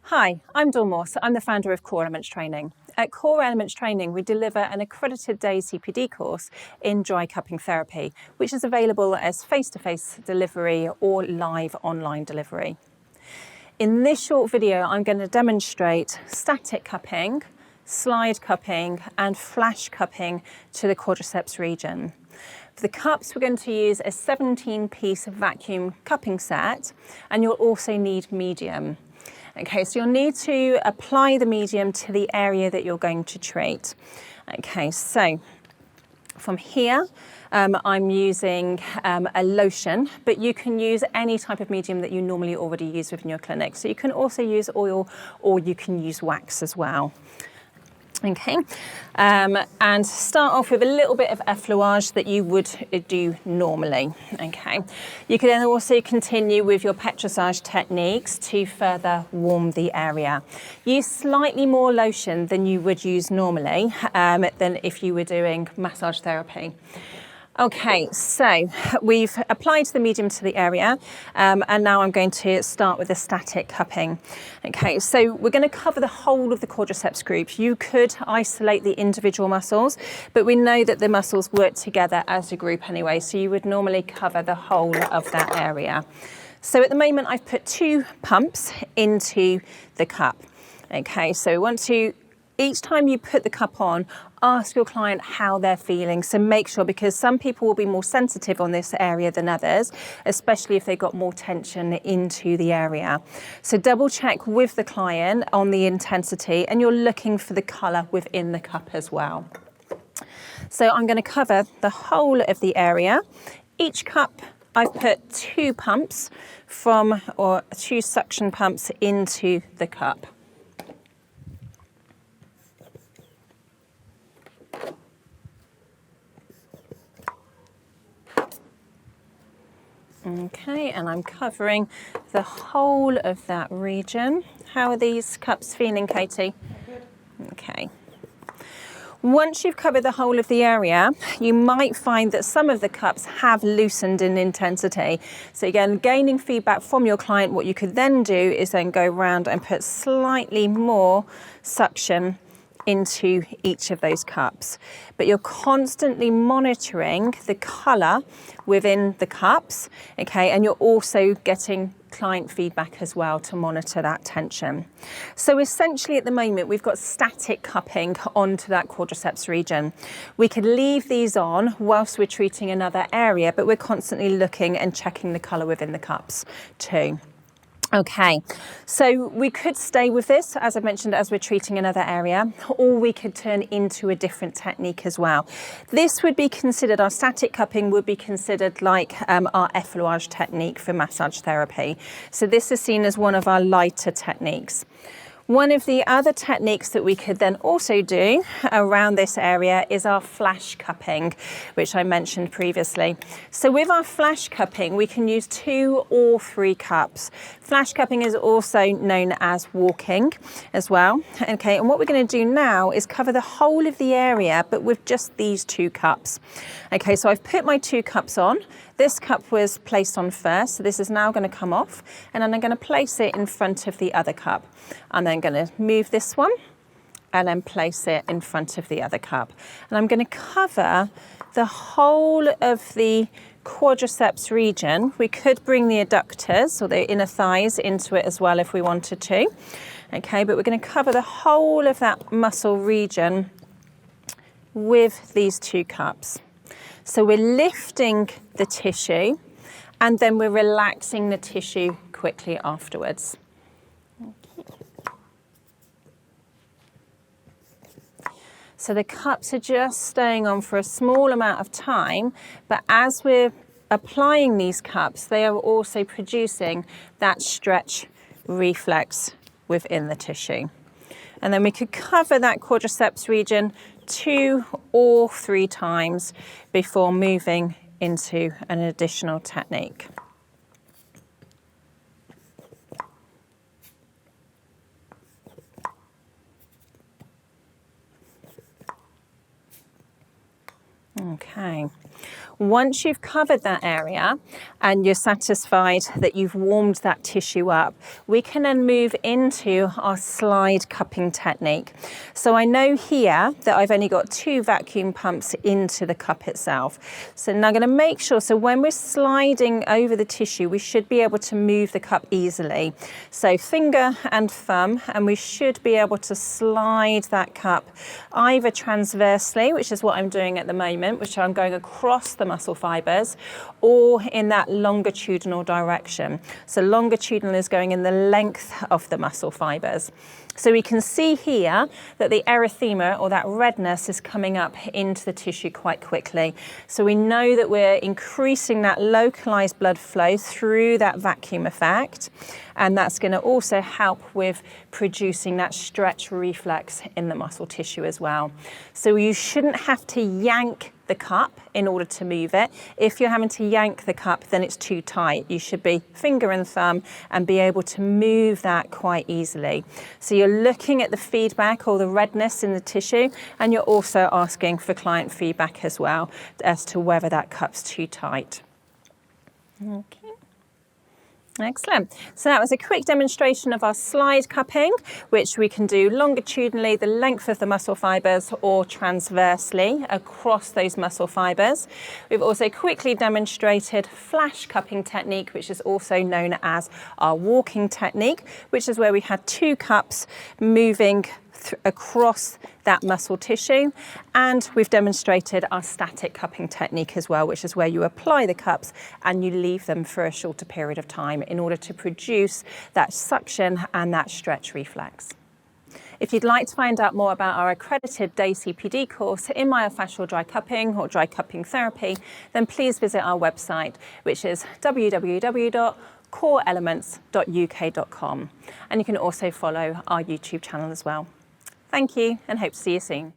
Hi, I'm Morse. I'm the founder of Core Elements Training. At Core Elements Training, we deliver an accredited day CPD course in dry cupping therapy, which is available as face-to-face delivery or live online delivery. In this short video, I'm going to demonstrate static cupping, slide cupping, and flash cupping to the quadriceps region. For the cups, we're going to use a 17-piece vacuum cupping set, and you'll also need medium. Okay, so you'll need to apply the medium to the area that you're going to treat. Okay, so from here, I'm using a lotion, but you can use any type of medium that you normally already use within your clinic. So you can also use oil or you can use wax as well. Okay, and start off with a little bit of effleurage that you would do normally. Okay, you can then also continue with your petrissage techniques to further warm the area. Use slightly more lotion than you would use normally than if you were doing massage therapy. Okay, so we've applied the medium to the area and now I'm going to start with the static cupping. Okay, so we're going to cover the whole of the quadriceps group. You could isolate the individual muscles, but we know that the muscles work together as a group anyway, so you would normally cover the whole of that area. So at the moment I've put 2 pumps into the cup. Okay, so we want to, each time you put the cup on, ask your client how they're feeling. So make sure, because some people will be more sensitive on this area than others, especially if they've got more tension into the area. So double check with the client on the intensity, and you're looking for the colour within the cup as well. So I'm going to cover the whole of the area. Each cup I've put 2 pumps or 2 suction pumps into the cup. Okay, and I'm covering the whole of that region. How are these cups feeling, Katie? Good. Okay. Once you've covered the whole of the area, you might find that some of the cups have loosened in intensity. So again, gaining feedback from your client, what you could then do is then go around and put slightly more suction into each of those cups. But you're constantly monitoring the colour within the cups, okay, and you're also getting client feedback as well to monitor that tension. So essentially at the moment we've got static cupping onto that quadriceps region. We could leave these on whilst we're treating another area, but we're constantly looking and checking the colour within the cups too. Okay, so we could stay with this, as I mentioned, as we're treating another area, or we could turn into a different technique as well. This would be considered, our static cupping would be considered like our effleurage technique for massage therapy. So this is seen as one of our lighter techniques. One of the other techniques that we could then also do around this area is our flash cupping, which I mentioned previously. So with our flash cupping, we can use 2 or 3 cups. Flash cupping is also known as walking as well. Okay, and what we're going to do now is cover the whole of the area, but with just these 2 cups. Okay, so I've put my 2 cups on. This cup was placed on first, so this is now going to come off, and then I'm going to place it in front of the other cup. I'm then going to move this one and then place it in front of the other cup. And I'm going to cover the whole of the quadriceps region. We could bring the adductors or the inner thighs into it as well if we wanted to. Okay, but we're going to cover the whole of that muscle region with these 2 cups. So we're lifting the tissue and then we're relaxing the tissue quickly afterwards. Okay. So the cups are just staying on for a small amount of time, but as we're applying these cups, they are also producing that stretch reflex within the tissue. And then we could cover that quadriceps region 2 or 3 times before moving into an additional technique. Okay. Once you've covered that area and you're satisfied that you've warmed that tissue up, we can then move into our slide cupping technique. So I know here that I've only got 2 vacuum pumps into the cup itself. So now I'm going to make sure, so when we're sliding over the tissue, we should be able to move the cup easily. So finger and thumb, and we should be able to slide that cup either transversely, which is what I'm doing at the moment, which I'm going across the muscle fibers, or in that longitudinal direction. So longitudinal is going in the length of the muscle fibers. So we can see here that the erythema, or that redness, is coming up into the tissue quite quickly. So we know that we're increasing that localized blood flow through that vacuum effect, and that's going to also help with producing that stretch reflex in the muscle tissue as well. So you shouldn't have to yank the cup in order to move it. If you're having to yank the cup, then it's too tight. You should be finger and thumb and be able to move that quite easily. So you're looking at the feedback or the redness in the tissue, and you're also asking for client feedback as well as to whether that cup's too tight. Okay. Excellent. So that was a quick demonstration of our slide cupping, which we can do longitudinally, the length of the muscle fibers, or transversely across those muscle fibers. We've also quickly demonstrated flash cupping technique, which is also known as our walking technique, which is where we had 2 cups moving across that muscle tissue, and we've demonstrated our static cupping technique as well, which is where you apply the cups and you leave them for a shorter period of time in order to produce that suction and that stretch reflex. If you'd like to find out more about our accredited day CPD course in myofascial dry cupping or dry cupping therapy, then please visit our website, which is www.coreelements.uk.com, and you can also follow our YouTube channel as well. Thank you, and hope to see you soon.